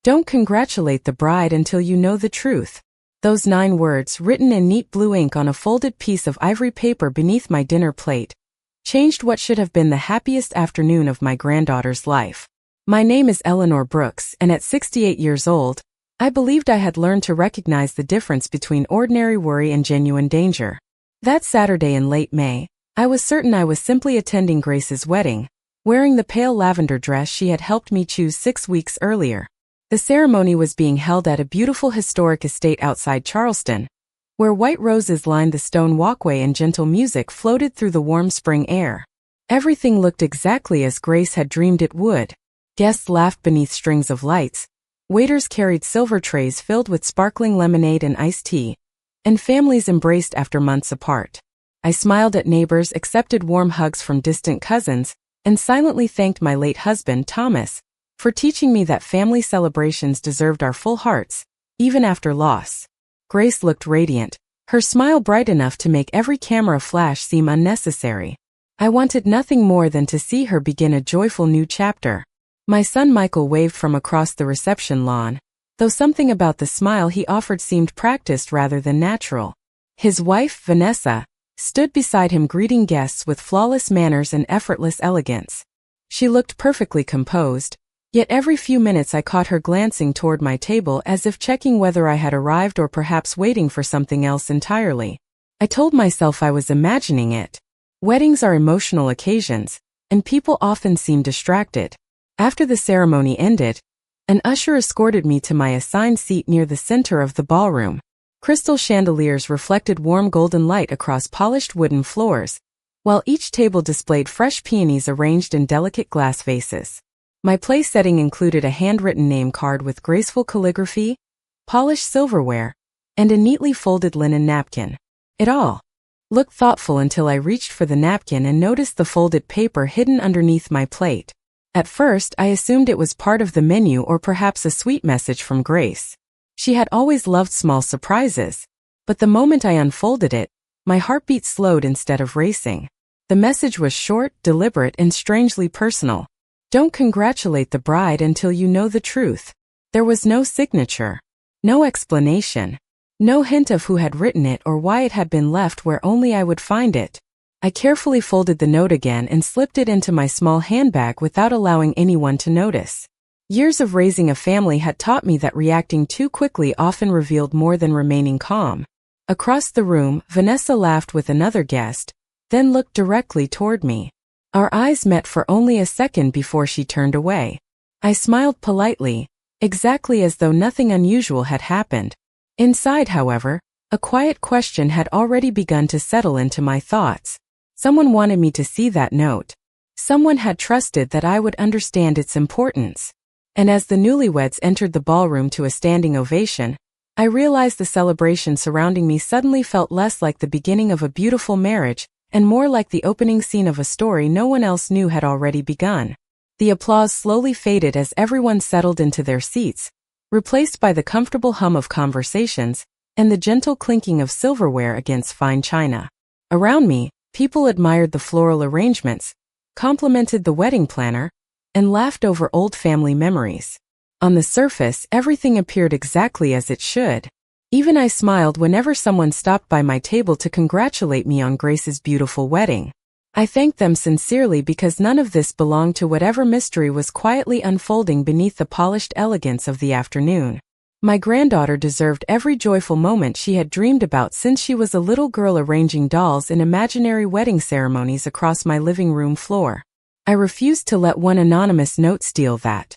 Don't congratulate the bride until you know the truth. Those 9 words, written in neat blue ink on a folded piece of ivory paper beneath my dinner plate, changed what should have been the happiest afternoon of my granddaughter's life. My name is Eleanor Brooks, and at 68 years old, I believed I had learned to recognize the difference between ordinary worry and genuine danger. That Saturday in late May, I was certain I was simply attending Grace's wedding, wearing the pale lavender dress she had helped me choose 6 weeks earlier. The ceremony was being held at a beautiful historic estate outside Charleston, where white roses lined the stone walkway and gentle music floated through the warm spring air. Everything looked exactly as Grace had dreamed it would. Guests laughed beneath strings of lights, waiters carried silver trays filled with sparkling lemonade and iced tea, and families embraced after months apart. I smiled at neighbors, accepted warm hugs from distant cousins, and silently thanked my late husband, Thomas, for teaching me that family celebrations deserved our full hearts, even after loss. Grace looked radiant, her smile bright enough to make every camera flash seem unnecessary. I wanted nothing more than to see her begin a joyful new chapter. My son Michael waved from across the reception lawn, though something about the smile he offered seemed practiced rather than natural. His wife, Vanessa, stood beside him greeting guests with flawless manners and effortless elegance. She looked perfectly composed, yet every few minutes I caught her glancing toward my table as if checking whether I had arrived or perhaps waiting for something else entirely. I told myself I was imagining it. Weddings are emotional occasions, and people often seem distracted. After the ceremony ended, an usher escorted me to my assigned seat near the center of the ballroom. Crystal chandeliers reflected warm golden light across polished wooden floors, while each table displayed fresh peonies arranged in delicate glass vases. My place setting included a handwritten name card with graceful calligraphy, polished silverware, and a neatly folded linen napkin. It all looked thoughtful until I reached for the napkin and noticed the folded paper hidden underneath my plate. At first, I assumed it was part of the menu or perhaps a sweet message from Grace. She had always loved small surprises, but the moment I unfolded it, my heartbeat slowed instead of racing. The message was short, deliberate, and strangely personal. Don't congratulate the bride until you know the truth. There was no signature, no explanation, no hint of who had written it or why it had been left where only I would find it. I carefully folded the note again and slipped it into my small handbag without allowing anyone to notice. Years of raising a family had taught me that reacting too quickly often revealed more than remaining calm. Across the room, Vanessa laughed with another guest, then looked directly toward me. Our eyes met for only a second before she turned away. I smiled politely, exactly as though nothing unusual had happened. Inside, however, a quiet question had already begun to settle into my thoughts. Someone wanted me to see that note. Someone had trusted that I would understand its importance. And as the newlyweds entered the ballroom to a standing ovation, I realized the celebration surrounding me suddenly felt less like the beginning of a beautiful marriage and more like the opening scene of a story no one else knew had already begun. The applause slowly faded as everyone settled into their seats, replaced by the comfortable hum of conversations and the gentle clinking of silverware against fine china. Around me, people admired the floral arrangements, complimented the wedding planner, and laughed over old family memories. On the surface, everything appeared exactly as it should. Even I smiled whenever someone stopped by my table to congratulate me on Grace's beautiful wedding. I thanked them sincerely because none of this belonged to whatever mystery was quietly unfolding beneath the polished elegance of the afternoon. My granddaughter deserved every joyful moment she had dreamed about since she was a little girl arranging dolls in imaginary wedding ceremonies across my living room floor. I refused to let one anonymous note steal that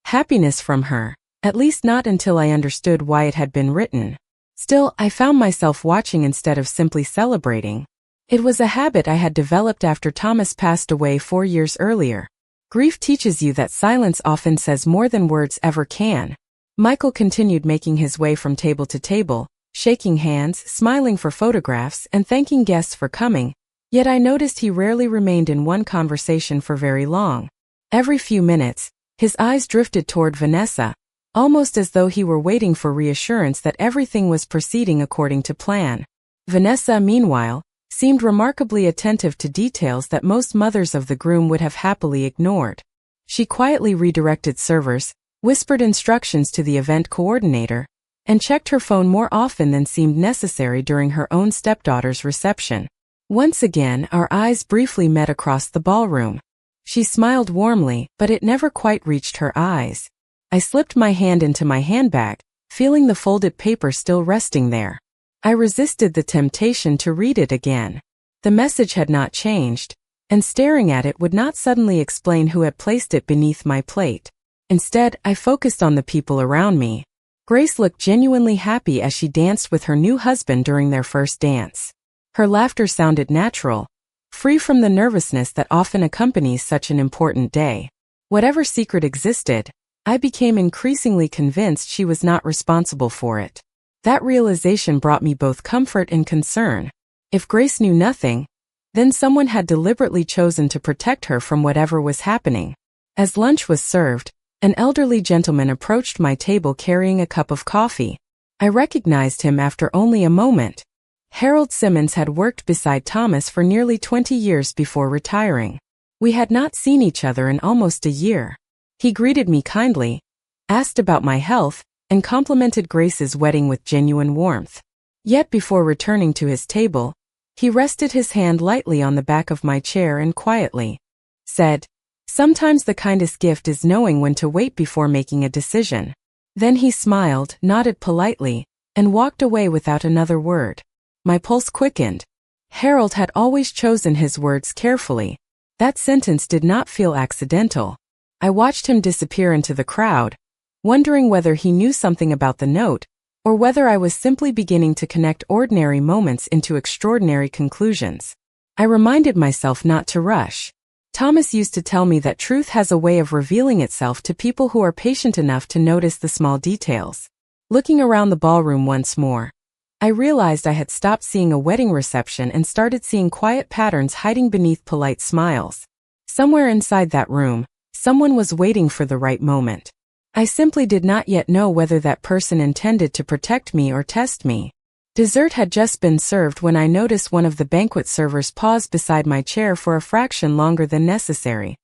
happiness from her, at least not until I understood why it had been written. Still, I found myself watching instead of simply celebrating. It was a habit I had developed after Thomas passed away 4 years earlier. Grief teaches you that silence often says more than words ever can. Michael continued making his way from table to table, shaking hands, smiling for photographs, and thanking guests for coming. Yet I noticed he rarely remained in one conversation for very long. Every few minutes, his eyes drifted toward Vanessa, almost as though he were waiting for reassurance that everything was proceeding according to plan. Vanessa, meanwhile, seemed remarkably attentive to details that most mothers of the groom would have happily ignored. She quietly redirected servers, whispered instructions to the event coordinator, and checked her phone more often than seemed necessary during her own stepdaughter's reception. Once again, our eyes briefly met across the ballroom. She smiled warmly, but it never quite reached her eyes. I slipped my hand into my handbag, feeling the folded paper still resting there. I resisted the temptation to read it again. The message had not changed, and staring at it would not suddenly explain who had placed it beneath my plate. Instead, I focused on the people around me. Grace looked genuinely happy as she danced with her new husband during their first dance. Her laughter sounded natural, free from the nervousness that often accompanies such an important day. Whatever secret existed, I became increasingly convinced she was not responsible for it. That realization brought me both comfort and concern. If Grace knew nothing, then someone had deliberately chosen to protect her from whatever was happening. As lunch was served, an elderly gentleman approached my table carrying a cup of coffee. I recognized him after only a moment. Harold Simmons had worked beside Thomas for nearly 20 years before retiring. We had not seen each other in almost a year. He greeted me kindly, asked about my health, and complimented Grace's wedding with genuine warmth. Yet before returning to his table, he rested his hand lightly on the back of my chair and quietly said, "Sometimes the kindest gift is knowing when to wait before making a decision." Then he smiled, nodded politely, and walked away without another word. My pulse quickened. Harold had always chosen his words carefully. That sentence did not feel accidental. I watched him disappear into the crowd, wondering whether he knew something about the note, or whether I was simply beginning to connect ordinary moments into extraordinary conclusions. I reminded myself not to rush. Thomas used to tell me that truth has a way of revealing itself to people who are patient enough to notice the small details. Looking around the ballroom once more, I realized I had stopped seeing a wedding reception and started seeing quiet patterns hiding beneath polite smiles. Somewhere inside that room, someone was waiting for the right moment. I simply did not yet know whether that person intended to protect me or test me. Dessert had just been served when I noticed one of the banquet servers pause beside my chair for a fraction longer than necessary.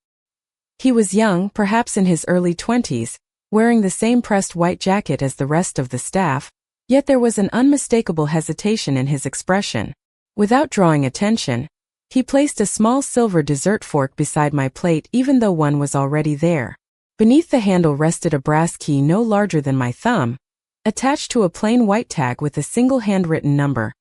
He was young, perhaps in his early 20s, wearing the same pressed white jacket as the rest of the staff, yet there was an unmistakable hesitation in his expression. Without drawing attention, he placed a small silver dessert fork beside my plate even though one was already there. Beneath the handle rested a brass key no larger than my thumb, attached to a plain white tag with a single handwritten number,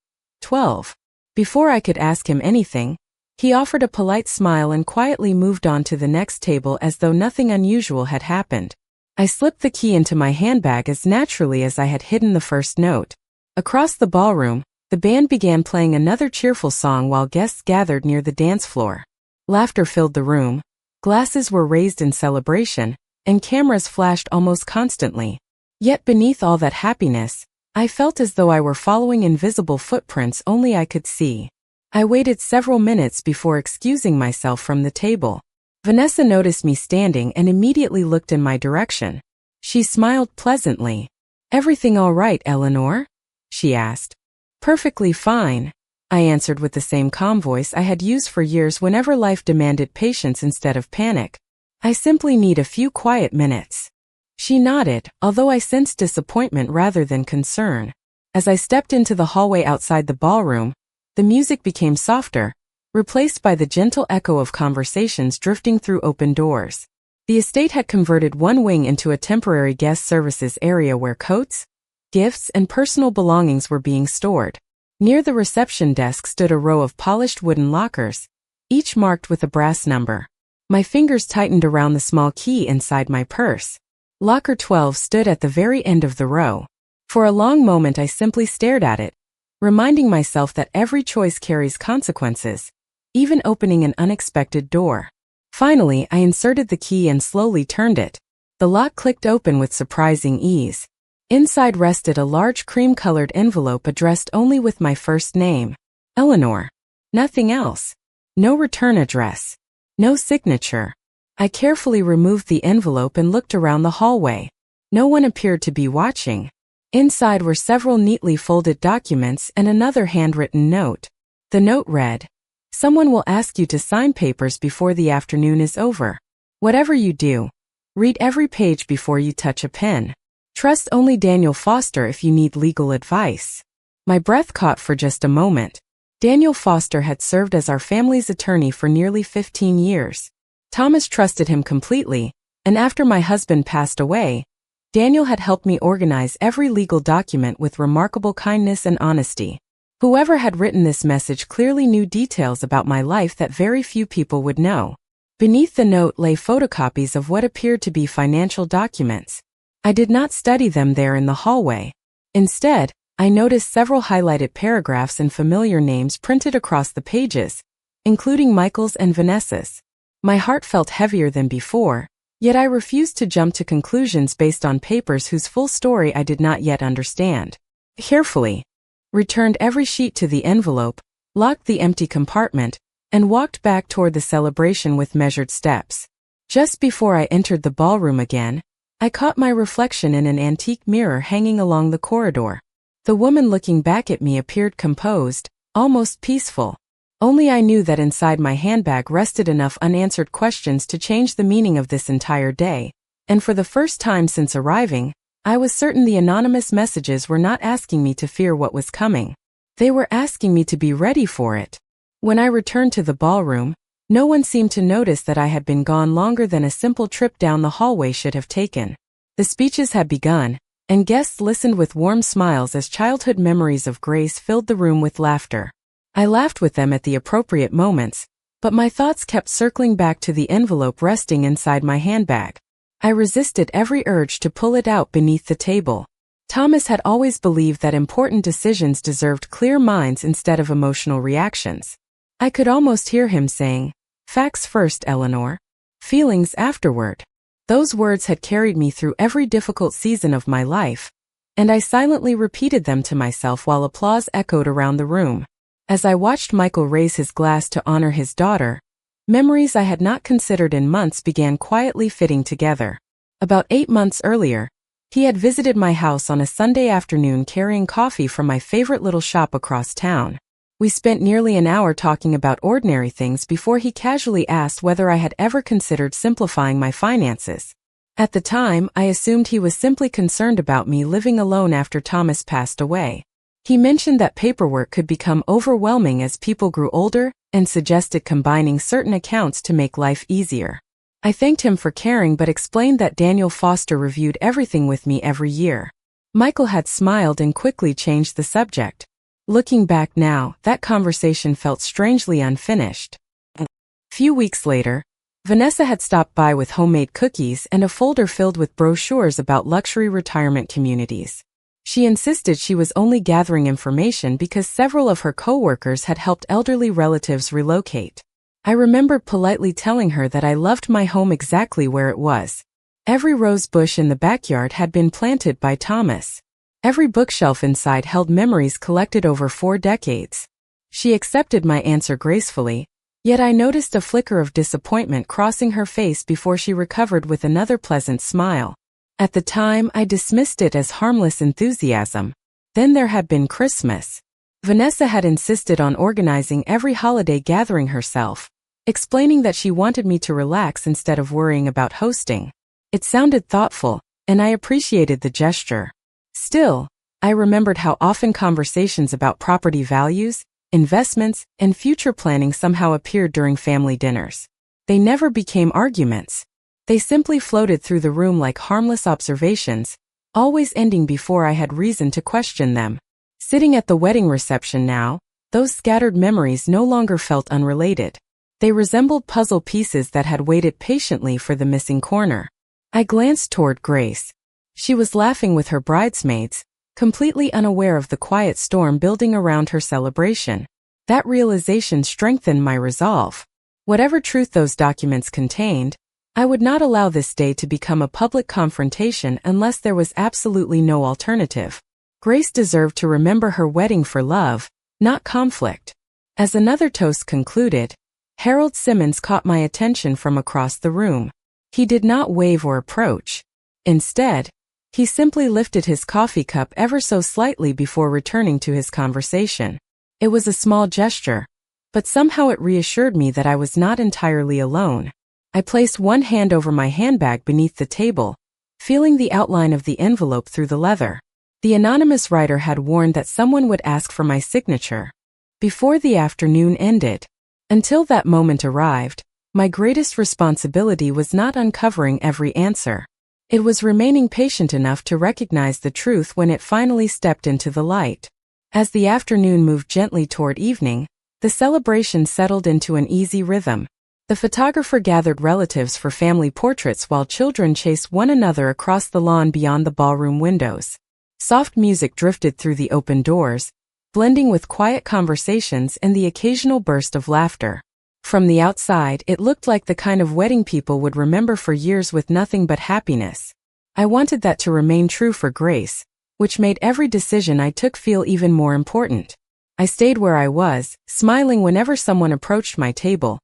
12. Before I could ask him anything, he offered a polite smile and quietly moved on to the next table as though nothing unusual had happened. I slipped the key into my handbag as naturally as I had hidden the first note. Across the ballroom, the band began playing another cheerful song while guests gathered near the dance floor. Laughter filled the room, glasses were raised in celebration, and cameras flashed almost constantly. Yet beneath all that happiness, I felt as though I were following invisible footprints only I could see. I waited several minutes before excusing myself from the table. Vanessa noticed me standing and immediately looked in my direction. She smiled pleasantly. "Everything all right, Eleanor?" she asked. "Perfectly fine," I answered with the same calm voice I had used for years whenever life demanded patience instead of panic. "I simply need a few quiet minutes." She nodded, although I sensed disappointment rather than concern. As I stepped into the hallway outside the ballroom, the music became softer, replaced by the gentle echo of conversations drifting through open doors. The estate had converted one wing into a temporary guest services area where coats, gifts, and personal belongings were being stored. Near the reception desk stood a row of polished wooden lockers, each marked with a brass number. My fingers tightened around the small key inside my purse. Locker 12 stood at the very end of the row. For a long moment I simply stared at it, reminding myself that every choice carries consequences, even opening an unexpected door. Finally, I inserted the key and slowly turned it. The lock clicked open with surprising ease. Inside rested a large cream-colored envelope addressed only with my first name, Eleanor. Nothing else. No return address. No signature. I carefully removed the envelope and looked around the hallway. No one appeared to be watching. Inside were several neatly folded documents and another handwritten note. The note read, "Someone will ask you to sign papers before the afternoon is over. Whatever you do, Read every page before you touch a pen. Trust only Daniel Foster if you need legal advice. My breath caught for just a moment. Daniel Foster had served as our family's attorney for nearly 15 years. Thomas trusted him completely, and after my husband passed away, Daniel had helped me organize every legal document with remarkable kindness and honesty. Whoever had written this message clearly knew details about my life that very few people would know. Beneath the note lay photocopies of what appeared to be financial documents. I did not study them there in the hallway. Instead, I noticed several highlighted paragraphs and familiar names printed across the pages, including Michael's and Vanessa's. My heart felt heavier than before, yet I refused to jump to conclusions based on papers whose full story I did not yet understand. Carefully, returned every sheet to the envelope, locked the empty compartment, and walked back toward the celebration with measured steps. Just before I entered the ballroom again, I caught my reflection in an antique mirror hanging along the corridor. The woman looking back at me appeared composed, almost peaceful. Only I knew that inside my handbag rested enough unanswered questions to change the meaning of this entire day, and for the first time since arriving, I was certain the anonymous messages were not asking me to fear what was coming. They were asking me to be ready for it. When I returned to the ballroom, no one seemed to notice that I had been gone longer than a simple trip down the hallway should have taken. The speeches had begun, and guests listened with warm smiles as childhood memories of Grace filled the room with laughter. I laughed with them at the appropriate moments, but my thoughts kept circling back to the envelope resting inside my handbag. I resisted every urge to pull it out beneath the table. Thomas had always believed that important decisions deserved clear minds instead of emotional reactions. I could almost hear him saying, "Facts first, Eleanor. Feelings afterward." Those words had carried me through every difficult season of my life, and I silently repeated them to myself while applause echoed around the room. As I watched Michael raise his glass to honor his daughter, memories I had not considered in months began quietly fitting together. About 8 months earlier, he had visited my house on a Sunday afternoon carrying coffee from my favorite little shop across town. We spent nearly an hour talking about ordinary things before he casually asked whether I had ever considered simplifying my finances. At the time, I assumed he was simply concerned about me living alone after Thomas passed away. He mentioned that paperwork could become overwhelming as people grew older and suggested combining certain accounts to make life easier. I thanked him for caring but explained that Daniel Foster reviewed everything with me every year. Michael had smiled and quickly changed the subject. Looking back now, that conversation felt strangely unfinished. A few weeks later, Vanessa had stopped by with homemade cookies and a folder filled with brochures about luxury retirement communities. She insisted she was only gathering information because several of her co-workers had helped elderly relatives relocate. I remembered politely telling her that I loved my home exactly where it was. Every rose bush in the backyard had been planted by Thomas. Every bookshelf inside held memories collected over 4 decades. She accepted my answer gracefully, yet I noticed a flicker of disappointment crossing her face before she recovered with another pleasant smile. At the time, I dismissed it as harmless enthusiasm. Then there had been Christmas. Vanessa had insisted on organizing every holiday gathering herself, explaining that she wanted me to relax instead of worrying about hosting. It sounded thoughtful, and I appreciated the gesture. Still, I remembered how often conversations about property values, investments, and future planning somehow appeared during family dinners. They never became arguments. They simply floated through the room like harmless observations, always ending before I had reason to question them. Sitting at the wedding reception now, those scattered memories no longer felt unrelated. They resembled puzzle pieces that had waited patiently for the missing corner. I glanced toward Grace. She was laughing with her bridesmaids, completely unaware of the quiet storm building around her celebration. That realization strengthened my resolve. Whatever truth those documents contained, I would not allow this day to become a public confrontation unless there was absolutely no alternative. Grace deserved to remember her wedding for love, not conflict. As another toast concluded, Harold Simmons caught my attention from across the room. He did not wave or approach. Instead, he simply lifted his coffee cup ever so slightly before returning to his conversation. It was a small gesture, but somehow it reassured me that I was not entirely alone. I placed one hand over my handbag beneath the table, feeling the outline of the envelope through the leather. The anonymous writer had warned that someone would ask for my signature before the afternoon ended. Until that moment arrived, my greatest responsibility was not uncovering every answer. It was remaining patient enough to recognize the truth when it finally stepped into the light. As the afternoon moved gently toward evening, the celebration settled into an easy rhythm. The photographer gathered relatives for family portraits while children chased one another across the lawn beyond the ballroom windows. Soft music drifted through the open doors, blending with quiet conversations and the occasional burst of laughter. From the outside, it looked like the kind of wedding people would remember for years with nothing but happiness. I wanted that to remain true for Grace, which made every decision I took feel even more important. I stayed where I was, smiling whenever someone approached my table,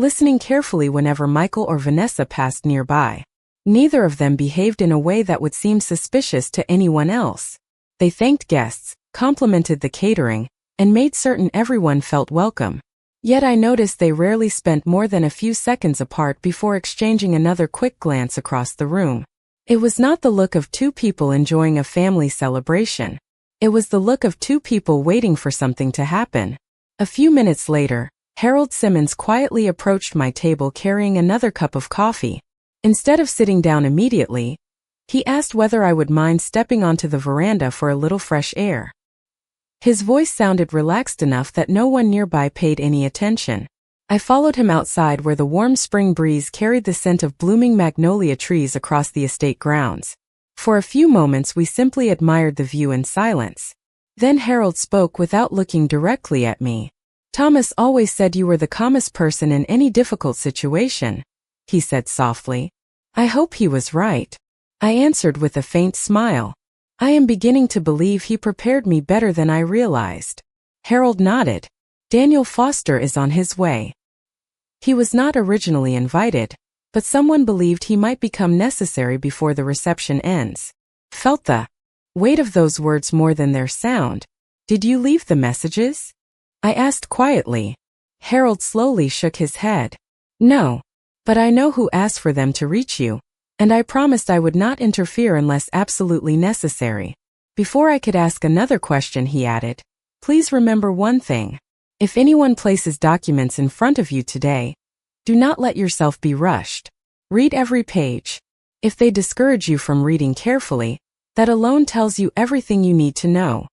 listening carefully whenever Michael or Vanessa passed nearby. Neither of them behaved in a way that would seem suspicious to anyone else. They thanked guests, complimented the catering, and made certain everyone felt welcome. Yet I noticed they rarely spent more than a few seconds apart before exchanging another quick glance across the room. It was not the look of two people enjoying a family celebration. It was the look of two people waiting for something to happen. A few minutes later, Harold Simmons quietly approached my table carrying another cup of coffee. Instead of sitting down immediately, he asked whether I would mind stepping onto the veranda for a little fresh air. His voice sounded relaxed enough that no one nearby paid any attention. I followed him outside where the warm spring breeze carried the scent of blooming magnolia trees across the estate grounds. For a few moments we simply admired the view in silence. Then Harold spoke without looking directly at me. "Thomas always said you were the calmest person in any difficult situation," he said softly. I hope he was right. I answered with a faint smile. I am beginning to believe he prepared me better than I realized. Harold nodded. "Daniel Foster is on his way. He was not originally invited, but someone believed he might become necessary before the reception ends." Felt the weight of those words more than their sound. "Did you leave the messages?" I asked quietly. Harold slowly shook his head. "No. But I know who asked for them to reach you, and I promised I would not interfere unless absolutely necessary." Before I could ask another question, he added, "Please remember one thing. If anyone places documents in front of you today, do not let yourself be rushed. Read every page. If they discourage you from reading carefully, that alone tells you everything you need to know."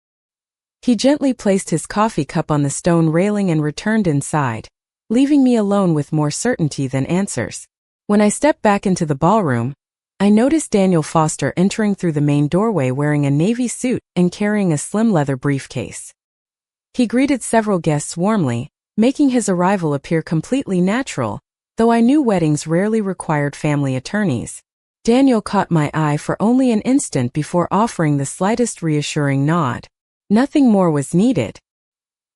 He gently placed his coffee cup on the stone railing and returned inside, leaving me alone with more certainty than answers. When I stepped back into the ballroom, I noticed Daniel Foster entering through the main doorway wearing a navy suit and carrying a slim leather briefcase. He greeted several guests warmly, making his arrival appear completely natural, though I knew weddings rarely required family attorneys. Daniel caught my eye for only an instant before offering the slightest reassuring nod. Nothing more was needed.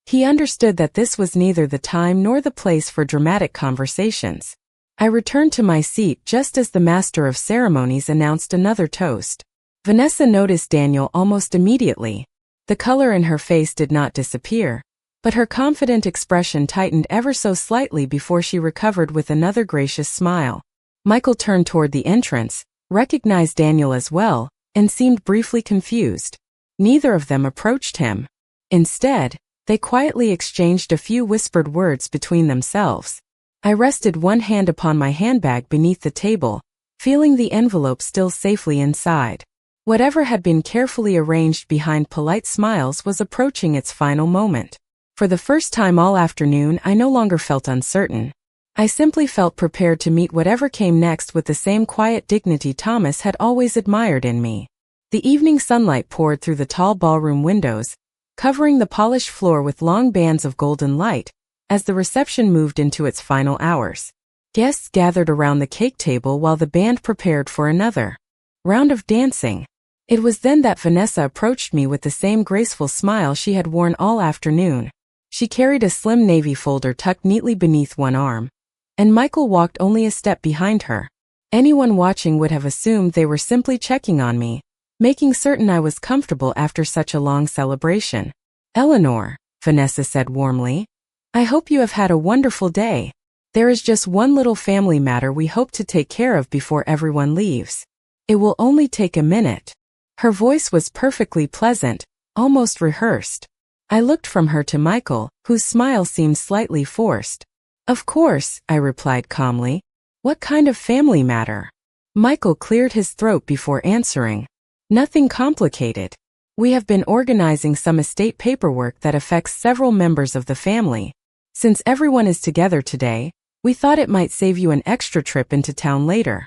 He understood that this was neither the time nor the place for dramatic conversations. I returned to my seat just as the master of ceremonies announced another toast. Vanessa noticed Daniel almost immediately. The color in her face did not disappear, but her confident expression tightened ever so slightly before she recovered with another gracious smile. Michael turned toward the entrance, recognized Daniel as well, and seemed briefly confused. Neither of them approached him. Instead, they quietly exchanged a few whispered words between themselves. I rested one hand upon my handbag beneath the table, feeling the envelope still safely inside. Whatever had been carefully arranged behind polite smiles was approaching its final moment. For the first time all afternoon, I no longer felt uncertain. I simply felt prepared to meet whatever came next with the same quiet dignity Thomas had always admired in me. The evening sunlight poured through the tall ballroom windows, covering the polished floor with long bands of golden light, as the reception moved into its final hours. Guests gathered around the cake table while the band prepared for another round of dancing. It was then that Vanessa approached me with the same graceful smile she had worn all afternoon. She carried a slim navy folder tucked neatly beneath one arm, and Michael walked only a step behind her. Anyone watching would have assumed they were simply checking on me, making certain I was comfortable after such a long celebration. "Eleanor," Vanessa said warmly, "I hope you have had a wonderful day." There is just one little family matter we hope to take care of before everyone leaves. It will only take a minute." Her voice was perfectly pleasant, almost rehearsed. I looked from her to Michael, whose smile seemed slightly forced. "Of course," I replied calmly. "What kind of family matter?" Michael cleared his throat before answering. "Nothing complicated. We have been organizing some estate paperwork that affects several members of the family. Since everyone is together today, we thought it might save you an extra trip into town later."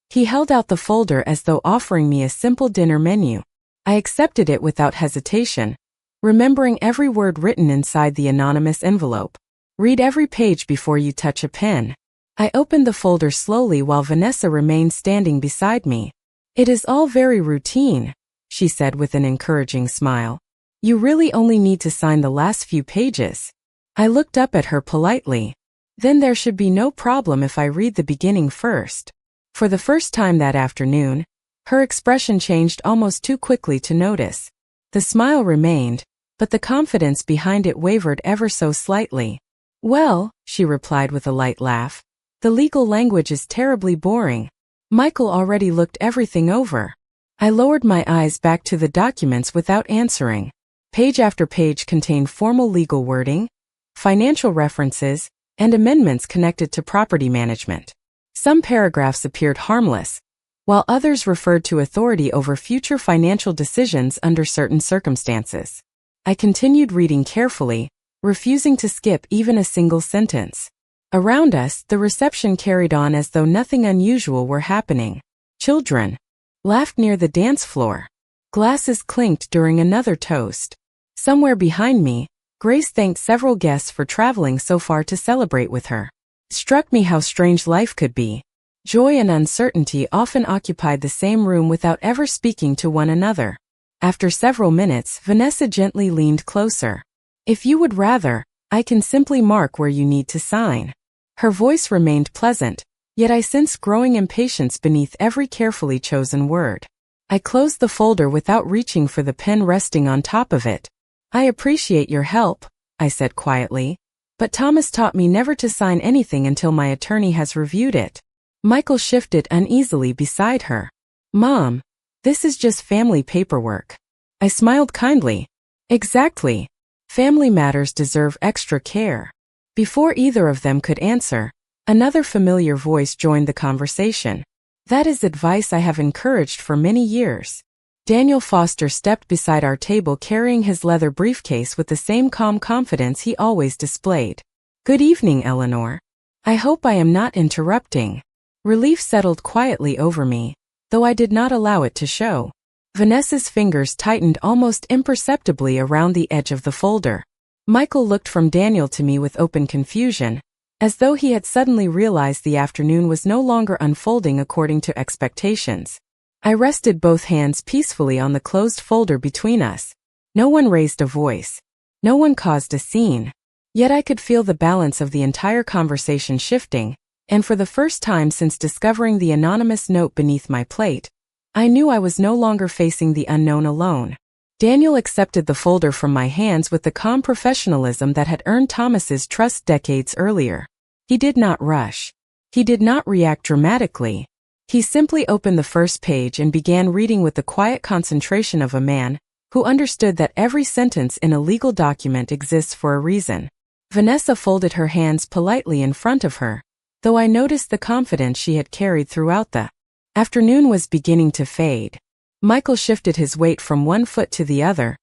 He held out the folder as though offering me a simple dinner menu. I accepted it without hesitation, remembering every word written inside the anonymous envelope. "Read every page before you touch a pen." I opened the folder slowly while Vanessa remained standing beside me. "It is all very routine," she said with an encouraging smile. "You really only need to sign the last few pages." I looked up at her politely. "Then there should be no problem if I read the beginning first." For the first time that afternoon, her expression changed almost too quickly to notice. The smile remained, but the confidence behind it wavered ever so slightly. "Well," she replied with a light laugh, "the legal language is terribly boring. Michael already looked everything over." I lowered my eyes back to the documents without answering. Page after page contained formal legal wording, financial references, and amendments connected to property management. Some paragraphs appeared harmless, while others referred to authority over future financial decisions under certain circumstances. I continued reading carefully, refusing to skip even a single sentence. Around us, the reception carried on as though nothing unusual were happening. Children laughed near the dance floor. Glasses clinked during another toast. Somewhere behind me, Grace thanked several guests for traveling so far to celebrate with her. It struck me how strange life could be. Joy and uncertainty often occupied the same room without ever speaking to one another. After several minutes, Vanessa gently leaned closer. "If you would rather, I can simply mark where you need to sign." Her voice remained pleasant, yet I sensed growing impatience beneath every carefully chosen word. I closed the folder without reaching for the pen resting on top of it. "I appreciate your help," I said quietly, "but Thomas taught me never to sign anything until my attorney has reviewed it." Michael shifted uneasily beside her. "Mom, this is just family paperwork." I smiled kindly. "Exactly. Family matters deserve extra care." Before either of them could answer, another familiar voice joined the conversation. "That is advice I have encouraged for many years." Daniel Foster stepped beside our table carrying his leather briefcase with the same calm confidence he always displayed. "Good evening, Eleanor. I hope I am not interrupting." Relief settled quietly over me, though I did not allow it to show. Vanessa's fingers tightened almost imperceptibly around the edge of the folder. Michael looked from Daniel to me with open confusion, as though he had suddenly realized the afternoon was no longer unfolding according to expectations. I rested both hands peacefully on the closed folder between us. No one raised a voice. No one caused a scene. Yet I could feel the balance of the entire conversation shifting, and for the first time since discovering the anonymous note beneath my plate, I knew I was no longer facing the unknown alone. Daniel accepted the folder from my hands with the calm professionalism that had earned Thomas's trust decades earlier. He did not rush. He did not react dramatically. He simply opened the first page and began reading with the quiet concentration of a man who understood that every sentence in a legal document exists for a reason. Vanessa folded her hands politely in front of her, though I noticed the confidence she had carried throughout the afternoon was beginning to fade. Michael shifted his weight from one foot to the other,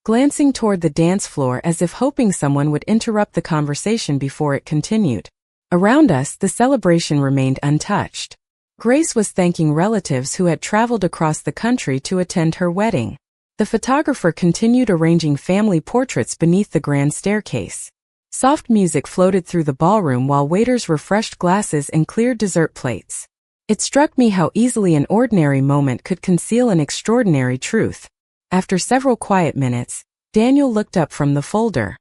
glancing toward the dance floor as if hoping someone would interrupt the conversation before it continued. Around us, the celebration remained untouched. Grace was thanking relatives who had traveled across the country to attend her wedding. The photographer continued arranging family portraits beneath the grand staircase. Soft music floated through the ballroom while waiters refreshed glasses and cleared dessert plates. It struck me how easily an ordinary moment could conceal an extraordinary truth. After several quiet minutes, Daniel looked up from the folder.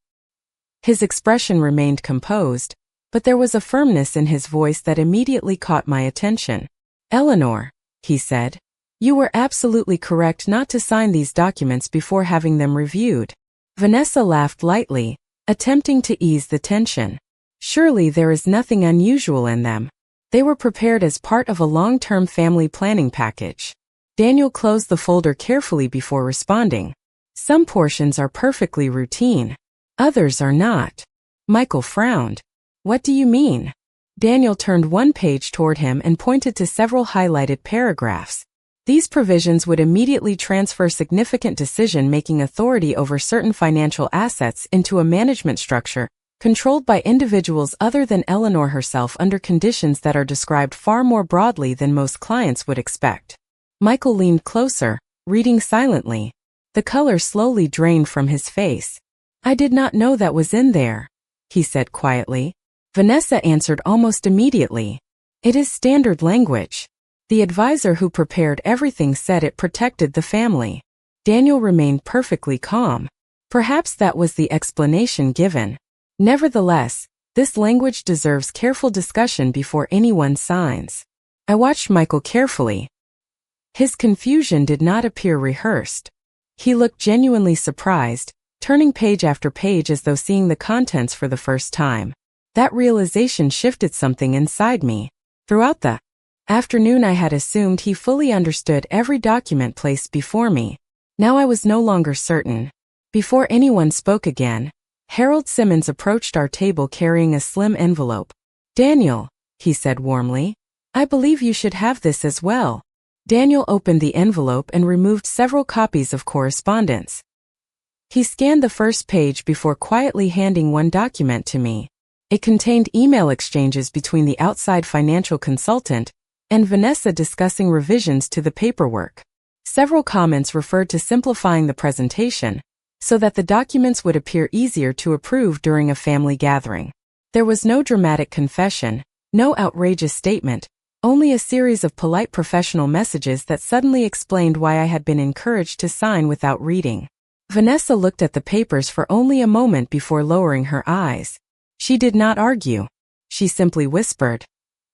His expression remained composed, but there was a firmness in his voice that immediately caught my attention. "Eleanor," he said, "you were absolutely correct not to sign these documents before having them reviewed." Vanessa laughed lightly, attempting to ease the tension. Surely there is nothing unusual in them. They were prepared as part of a long-term family planning package. Daniel closed the folder carefully before responding. Some portions are perfectly routine. Others are not. Michael frowned. What do you mean? Daniel turned one page toward him and pointed to several highlighted paragraphs. These provisions would immediately transfer significant decision-making authority over certain financial assets into a management structure controlled by individuals other than Eleanor herself under conditions that are described far more broadly than most clients would expect. Michael leaned closer, reading silently. The color slowly drained from his face. I did not know that was in there, he said quietly. Vanessa answered almost immediately. It is standard language. The advisor who prepared everything said it protected the family. Daniel remained perfectly calm. Perhaps that was the explanation given. Nevertheless, this language deserves careful discussion before anyone signs. I watched Michael carefully. His confusion did not appear rehearsed. He looked genuinely surprised, turning page after page as though seeing the contents for the first time. That realization shifted something inside me. Throughout the afternoon I had assumed he fully understood every document placed before me. Now I was no longer certain. Before anyone spoke again, Harold Simmons approached our table carrying a slim envelope. Daniel, he said warmly, I believe you should have this as well. Daniel opened the envelope and removed several copies of correspondence. He scanned the first page before quietly handing one document to me. It contained email exchanges between the outside financial consultant and Vanessa discussing revisions to the paperwork. Several comments referred to simplifying the presentation so that the documents would appear easier to approve during a family gathering. There was no dramatic confession, no outrageous statement, only a series of polite professional messages that suddenly explained why I had been encouraged to sign without reading. Vanessa looked at the papers for only a moment before lowering her eyes. She did not argue. She simply whispered,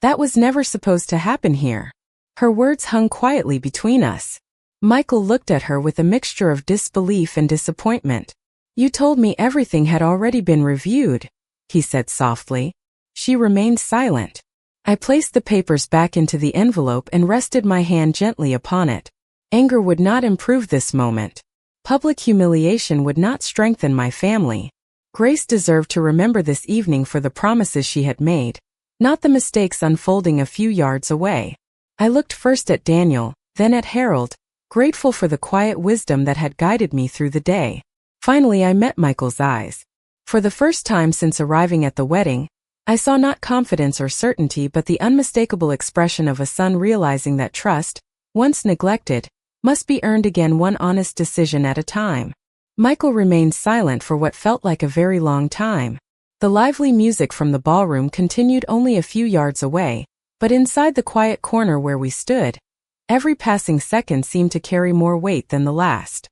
"That was never supposed to happen here." Her words hung quietly between us. Michael looked at her with a mixture of disbelief and disappointment. "You told me everything had already been reviewed," he said softly. She remained silent. I placed the papers back into the envelope and rested my hand gently upon it. Anger would not improve this moment. Public humiliation would not strengthen my family. Grace deserved to remember this evening for the promises she had made, not the mistakes unfolding a few yards away. I looked first at Daniel, then at Harold, grateful for the quiet wisdom that had guided me through the day. Finally I met Michael's eyes. For the first time since arriving at the wedding, I saw not confidence or certainty but the unmistakable expression of a son realizing that trust, once neglected, must be earned again one honest decision at a time. Michael remained silent for what felt like a very long time. The lively music from the ballroom continued only a few yards away, but inside the quiet corner where we stood, every passing second seemed to carry more weight than the last.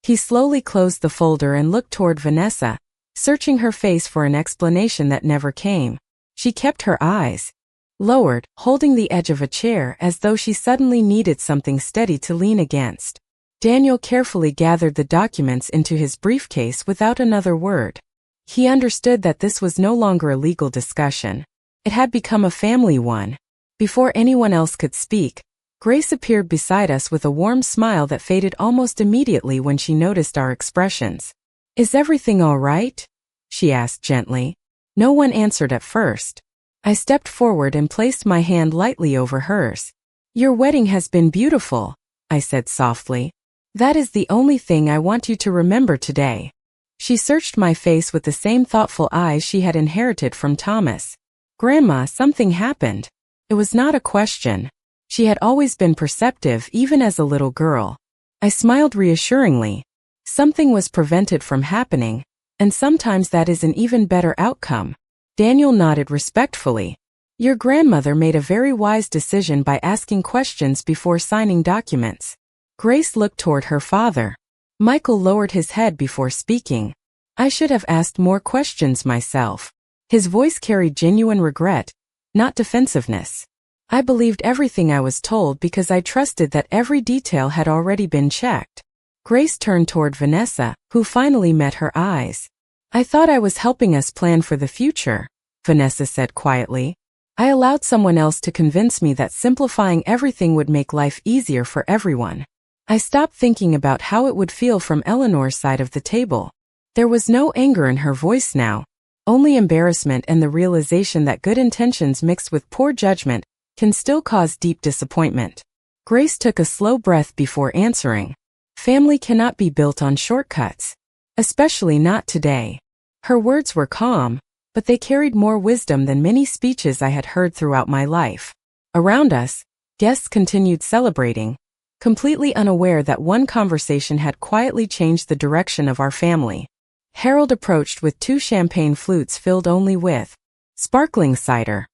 He slowly closed the folder and looked toward Vanessa, searching her face for an explanation that never came. She kept her eyes lowered, holding the edge of a chair as though she suddenly needed something steady to lean against. Daniel carefully gathered the documents into his briefcase without another word. He understood that this was no longer a legal discussion. It had become a family one. Before anyone else could speak, Grace appeared beside us with a warm smile that faded almost immediately when she noticed our expressions. "Is everything all right?" she asked gently. No one answered at first. I stepped forward and placed my hand lightly over hers. "Your wedding has been beautiful," I said softly. "That is the only thing I want you to remember today." She searched my face with the same thoughtful eyes she had inherited from Thomas. "Grandma, something happened." It was not a question. She had always been perceptive even as a little girl. I smiled reassuringly. Something was prevented from happening, and sometimes that is an even better outcome. Daniel nodded respectfully. "Your grandmother made a very wise decision by asking questions before signing documents." Grace looked toward her father. Michael lowered his head before speaking. "I should have asked more questions myself." His voice carried genuine regret, not defensiveness. "I believed everything I was told because I trusted that every detail had already been checked." Grace turned toward Vanessa, who finally met her eyes. "I thought I was helping us plan for the future," Vanessa said quietly. I allowed someone else to convince me that simplifying everything would make life easier for everyone. I stopped thinking about how it would feel from Eleanor's side of the table. There was no anger in her voice now, only embarrassment and the realization that good intentions mixed with poor judgment can still cause deep disappointment. Grace took a slow breath before answering. Family cannot be built on shortcuts. Especially not today. Her words were calm, but they carried more wisdom than many speeches I had heard throughout my life. Around us, guests continued celebrating, completely unaware that one conversation had quietly changed the direction of our family. Harold approached with 2 champagne flutes filled only with sparkling cider.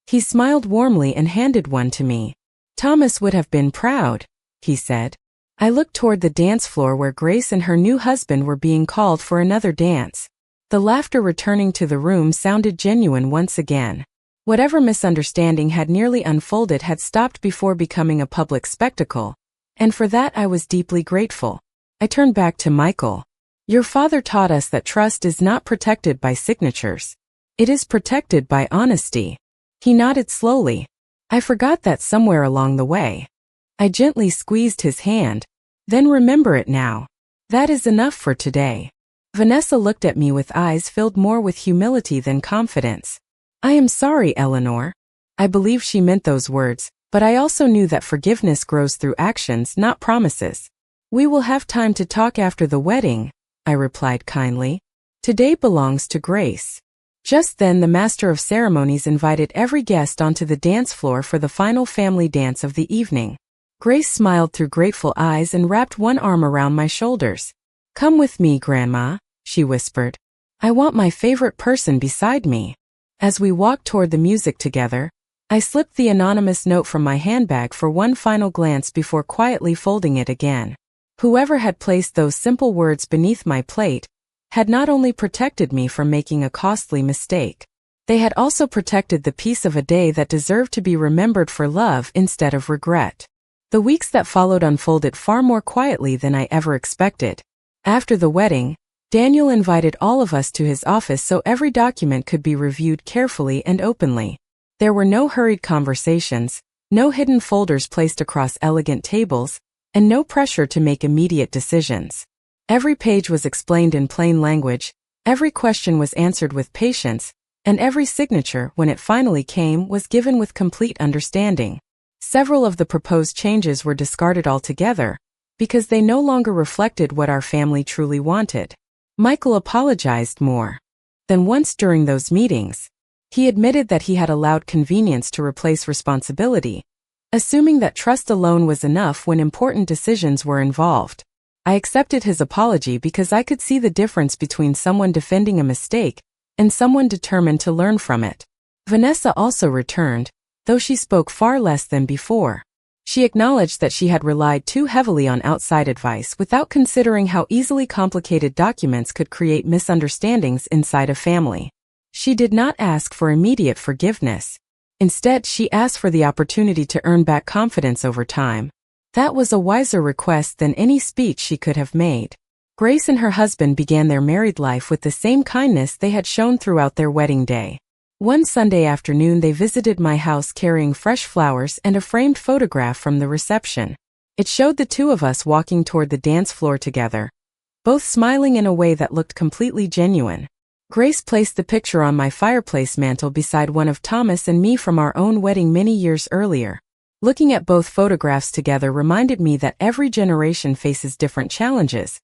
He smiled warmly and handed one to me. Thomas would have been proud, he said. I looked toward the dance floor where Grace and her new husband were being called for another dance. The laughter returning to the room sounded genuine once again. Whatever misunderstanding had nearly unfolded had stopped before becoming a public spectacle, and for that I was deeply grateful. I turned back to Michael. Your father taught us that trust is not protected by signatures. It is protected by honesty. He nodded slowly. I forgot that somewhere along the way. I gently squeezed his hand. Then remember it now. That is enough for today. Vanessa looked at me with eyes filled more with humility than confidence. I am sorry, Eleanor. I believe she meant those words, but I also knew that forgiveness grows through actions, not promises. We will have time to talk after the wedding, I replied kindly. Today belongs to Grace. Just then the master of ceremonies invited every guest onto the dance floor for the final family dance of the evening. Grace smiled through grateful eyes and wrapped one arm around my shoulders. Come with me, Grandma, she whispered. I want my favorite person beside me. As we walked toward the music together, I slipped the anonymous note from my handbag for one final glance before quietly folding it again. Whoever had placed those simple words beneath my plate had not only protected me from making a costly mistake, they had also protected the piece of a day that deserved to be remembered for love instead of regret. The weeks that followed unfolded far more quietly than I ever expected. After the wedding, Daniel invited all of us to his office so every document could be reviewed carefully and openly. There were no hurried conversations, no hidden folders placed across elegant tables, and no pressure to make immediate decisions. Every page was explained in plain language, every question was answered with patience, and every signature, when it finally came, was given with complete understanding. Several of the proposed changes were discarded altogether, because they no longer reflected what our family truly wanted. Michael apologized more than once during those meetings. He admitted that he had allowed convenience to replace responsibility, assuming that trust alone was enough when important decisions were involved. I accepted his apology because I could see the difference between someone defending a mistake and someone determined to learn from it. Vanessa also returned, though she spoke far less than before. She acknowledged that she had relied too heavily on outside advice without considering how easily complicated documents could create misunderstandings inside a family. She did not ask for immediate forgiveness. Instead, she asked for the opportunity to earn back confidence over time. That was a wiser request than any speech she could have made. Grace and her husband began their married life with the same kindness they had shown throughout their wedding day. One Sunday afternoon they visited my house carrying fresh flowers and a framed photograph from the reception. It showed the two of us walking toward the dance floor together, both smiling in a way that looked completely genuine. Grace placed the picture on my fireplace mantel beside one of Thomas and me from our own wedding many years earlier. Looking at both photographs together reminded me that every generation faces different challenges,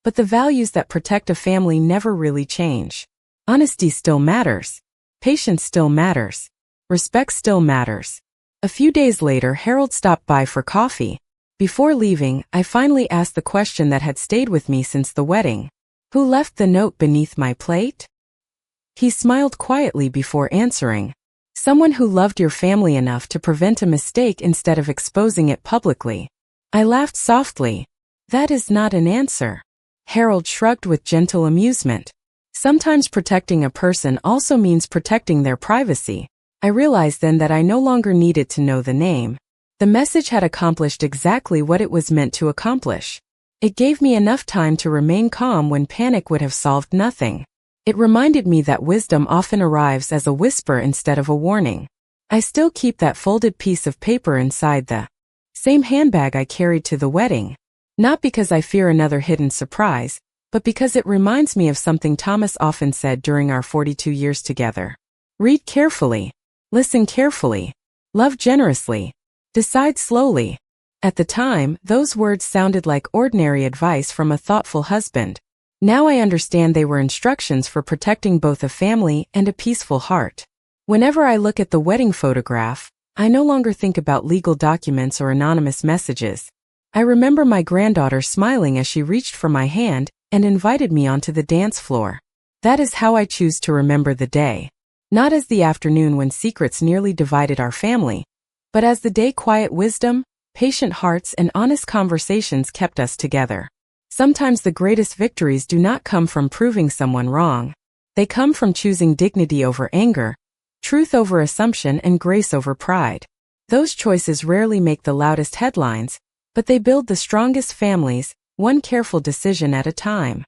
but the values that protect a family never really change. Honesty still matters. Patience still matters. Respect still matters. A few days later, Harold stopped by for coffee. Before leaving, I finally asked the question that had stayed with me since the wedding. Who left the note beneath my plate? He smiled quietly before answering. Someone who loved your family enough to prevent a mistake instead of exposing it publicly. I laughed softly. That is not an answer. Harold shrugged with gentle amusement. Sometimes protecting a person also means protecting their privacy. I realized then that I no longer needed to know the name. The message had accomplished exactly what it was meant to accomplish. It gave me enough time to remain calm when panic would have solved nothing. It reminded me that wisdom often arrives as a whisper instead of a warning. I still keep that folded piece of paper inside the same handbag I carried to the wedding. Not because I fear another hidden surprise, but because it reminds me of something Thomas often said during our 42 years together. Read carefully. Listen carefully. Love generously. Decide slowly. At the time, those words sounded like ordinary advice from a thoughtful husband. Now I understand they were instructions for protecting both a family and a peaceful heart. Whenever I look at the wedding photograph, I no longer think about legal documents or anonymous messages. I remember my granddaughter smiling as she reached for my hand and invited me onto the dance floor. That is how I choose to remember the day. Not as the afternoon when secrets nearly divided our family, but as the day quiet wisdom, patient hearts, and honest conversations kept us together. Sometimes the greatest victories do not come from proving someone wrong. They come from choosing dignity over anger, truth over assumption, and grace over pride. Those choices rarely make the loudest headlines, but they build the strongest families, one careful decision at a time.